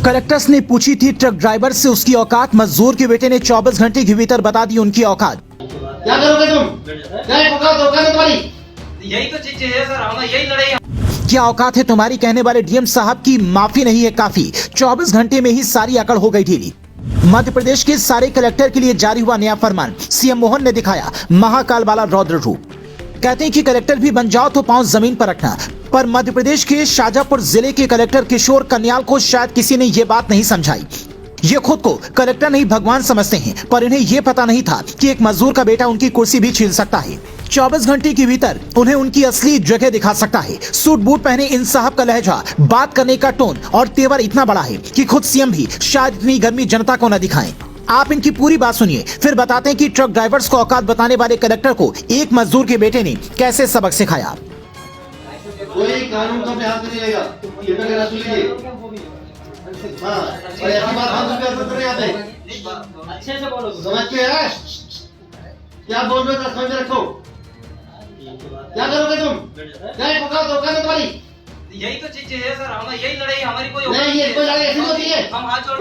Collectors ने पूछी थी ट्रक ड्राइवर से उसकी औकात। मजदूर के बेटे ने 24 घंटे के भीतर बता दी उनकी औकात। क्या करोगे तुम? क्या औकात है तुम्हारी? यही तो चीज है सर, हमारा यही लड़ाई। क्या औकात है तुम्हारी कहने वाले डीएम साहब की माफी नहीं है काफी। 24 घंटे में ही सारी अकड़ हो गई ढीली। मध्य प्रदेश के सारे कलेक्टर के लिए जारी हुआ नया फरमान। सीएम मोहन ने दिखाया महाकाल वाला रौद्र रूप। कहते हैं कि कलेक्टर भी बन जाओ तो पांव जमीन पर रखना। पर मध्य प्रदेश के शाजापुर जिले के कलेक्टर किशोर कन्याल को शायद किसी ने ये बात नहीं समझाई। ये खुद को कलेक्टर नहीं भगवान समझते हैं, पर इन्हें ये पता नहीं था कि एक मजदूर का बेटा उनकी कुर्सी भी छीन सकता है। 24 घंटे के भीतर उन्हें उनकी असली जगह दिखा सकता है। सूट बूट पहने इन साहब का लहजा, बात करने का टोन और तेवर इतना बड़ा है कि खुद सीएम भी शायद इतनी गर्मी जनता को न दिखाएं। आप इनकी पूरी बात सुनिए, फिर बताते हैं कि ट्रक ड्राइवर्स को औकात बताने वाले कलेक्टर को एक मजदूर के बेटे ने कैसे सबक सिखाया। कोई कानून का हाथ नहीं लेगा। हाँ, और ऐसी बात हम पे यहाँ पे अच्छे से बोलो। समझ के है? क्या बोल रहे हो? समझ रखो। क्या करोगे तुम? क्या औकात है तुम्हारी? यही तो चीज है सर, हमारा यही लड़ाई। हमारी कोई नहीं, ये कोई लड़ाई ऐसी होती है। हम हाथ जोड़।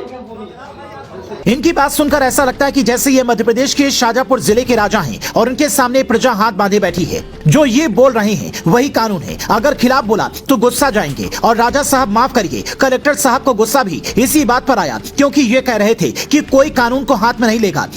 इनकी बात सुनकर ऐसा लगता है कि जैसे ये मध्य प्रदेश के शाजापुर जिले के राजा हैं और उनके सामने प्रजा हाथ बांधे बैठी है। जो ये बोल रहे हैं वही कानून है। अगर खिलाफ बोला तो गुस्सा जाएंगे। और राजा साहब माफ करिए, कलेक्टर साहब को गुस्सा भी इसी बात पर आया, क्योंकि ये कह रहे थे कि कोई कानून को हाथ में नहीं लेगा।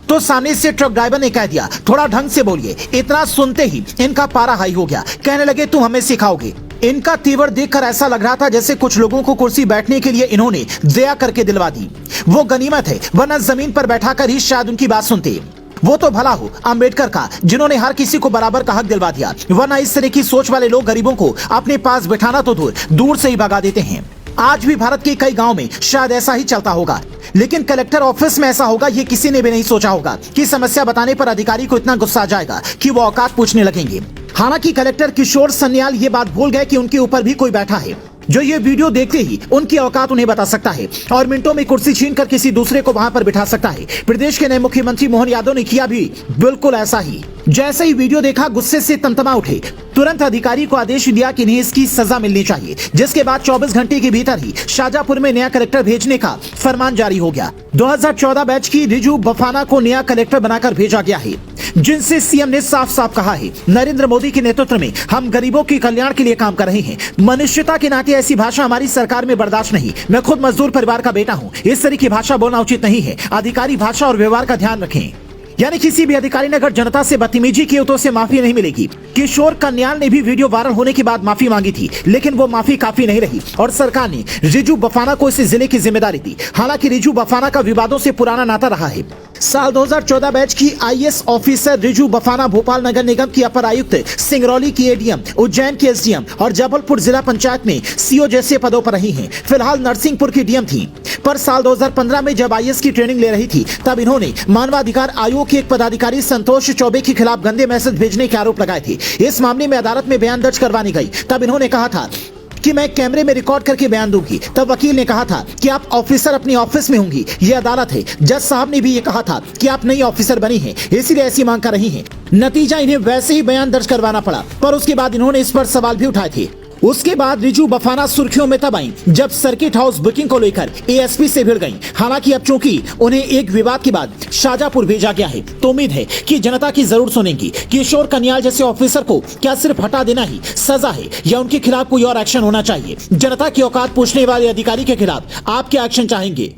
तो सामने से ट्रक ड्राइवर ने कह दिया थोड़ा ढंग से बोलिए। इतना सुनते ही इनका पारा हाई हो गया। कहने लगे तुम हमें सिखाओगे। इनका तीवर देखकर ऐसा लग रहा था जैसे कुछ लोगों को कुर्सी बैठने के लिए इन्होंने दया करके दिलवा दी। वो गनीमत है, वरना जमीन पर बैठाकर ही शायद उनकी बात सुनते। वो तो भला हो अंबेडकर का, जिन्होंने हर किसी को बराबर का हक दिलवा दिया, वरना इस तरह की सोच वाले लोग गरीबों को अपने पास बिठाना तो दूर से ही भगा देते हैं। आज भी भारत के कई गांव में शायद ऐसा ही चलता होगा, लेकिन कलेक्टर ऑफिस में ऐसा होगा ये किसी ने भी नहीं सोचा होगा कि समस्या बताने पर अधिकारी को इतना गुस्सा आ जाएगा कि वो औकात पूछने लगेंगे। हालांकि कलेक्टर किशोर सन्याल ये बात भूल गए कि उनके ऊपर भी कोई बैठा है जो ये वीडियो देखते ही उनकी औकात उन्हें बता सकता है और मिनटों में कुर्सी छीनकर किसी दूसरे को वहां पर बिठा सकता है। प्रदेश के नए मुख्यमंत्री मोहन यादव ने किया भी बिल्कुल ऐसा ही। जैसे ही वीडियो देखा गुस्से से तंतमा उठे। तुरंत अधिकारी को आदेश दिया कि इन्हें इसकी सजा मिलनी चाहिए, जिसके बाद 24 घंटे के भीतर ही शाजापुर में नया कलेक्टर भेजने का फरमान जारी हो गया। 2014 बैच की रिजू बफाना को नया कलेक्टर बनाकर भेजा गया है, जिनसे सीएम ने साफ साफ कहा है नरेंद्र मोदी के नेतृत्व में हम गरीबों के कल्याण के लिए काम कर रहे हैं। मनुष्यता के नाते ऐसी भाषा हमारी सरकार में बर्दाश्त नहीं। मैं खुद मजदूर परिवार का बेटा हूं, इस तरह की भाषा बोलना उचित नहीं है। अधिकारी भाषा और व्यवहार का ध्यान रखें। यानी किसी भी अधिकारी ने अगर जनता से बदतमीजी की तो उसे माफी नहीं मिलेगी। किशोर कन्याल ने भी वीडियो वायरल होने के बाद माफी मांगी थी, लेकिन वो माफी काफी नहीं रही और सरकार ने रिजू बफाना को इस जिले की जिम्मेदारी दी। हालांकि रिजू बफाना का विवादों से पुराना नाता रहा है। साल 2014 बैच की आईएएस ऑफिसर रिजू बफाना भोपाल नगर निगम की अपर आयुक्त, सिंगरौली की एडीएम, उज्जैन की एसडीएम और जबलपुर जिला पंचायत में सीओ जैसे पदों पर रही हैं। फिलहाल नरसिंहपुर की डीएम थी, पर साल 2015 में जब आईएएस की ट्रेनिंग ले रही थी तब इन्होंने मानवाधिकार आयोग के एक पदाधिकारी संतोष चौबे के खिलाफ गंदे मैसेज भेजने के आरोप लगाए थे। इस मामले में अदालत में बयान दर्ज करवानी गई। तब इन्होंने कहा था कि मैं कैमरे में रिकॉर्ड करके बयान दूंगी। तब वकील ने कहा था कि आप ऑफिसर अपनी ऑफिस में होंगी, ये अदालत है। जज साहब ने भी ये कहा था कि आप नई ऑफिसर बनी हैं, इसलिए ऐसी मांग कर रही हैं। नतीजा इन्हें वैसे ही बयान दर्ज करवाना पड़ा, पर उसके बाद इन्होंने इस पर सवाल भी उठाए थे। उसके बाद रिजू बफाना सुर्खियों में तब आई जब सर्किट हाउस बुकिंग को लेकर एएसपी से भिड़ गईं। हालांकि अब चूंकि उन्हें एक विवाद के बाद शाजापुर भेजा गया है, तो उम्मीद है कि जनता की जरूर सुनेंगी। किशोर कन्याल जैसे ऑफिसर को क्या सिर्फ हटा देना ही सजा है या उनके खिलाफ कोई और एक्शन होना चाहिए? जनता की औकात पूछने वाले अधिकारी के खिलाफ आप क्या एक्शन चाहेंगे?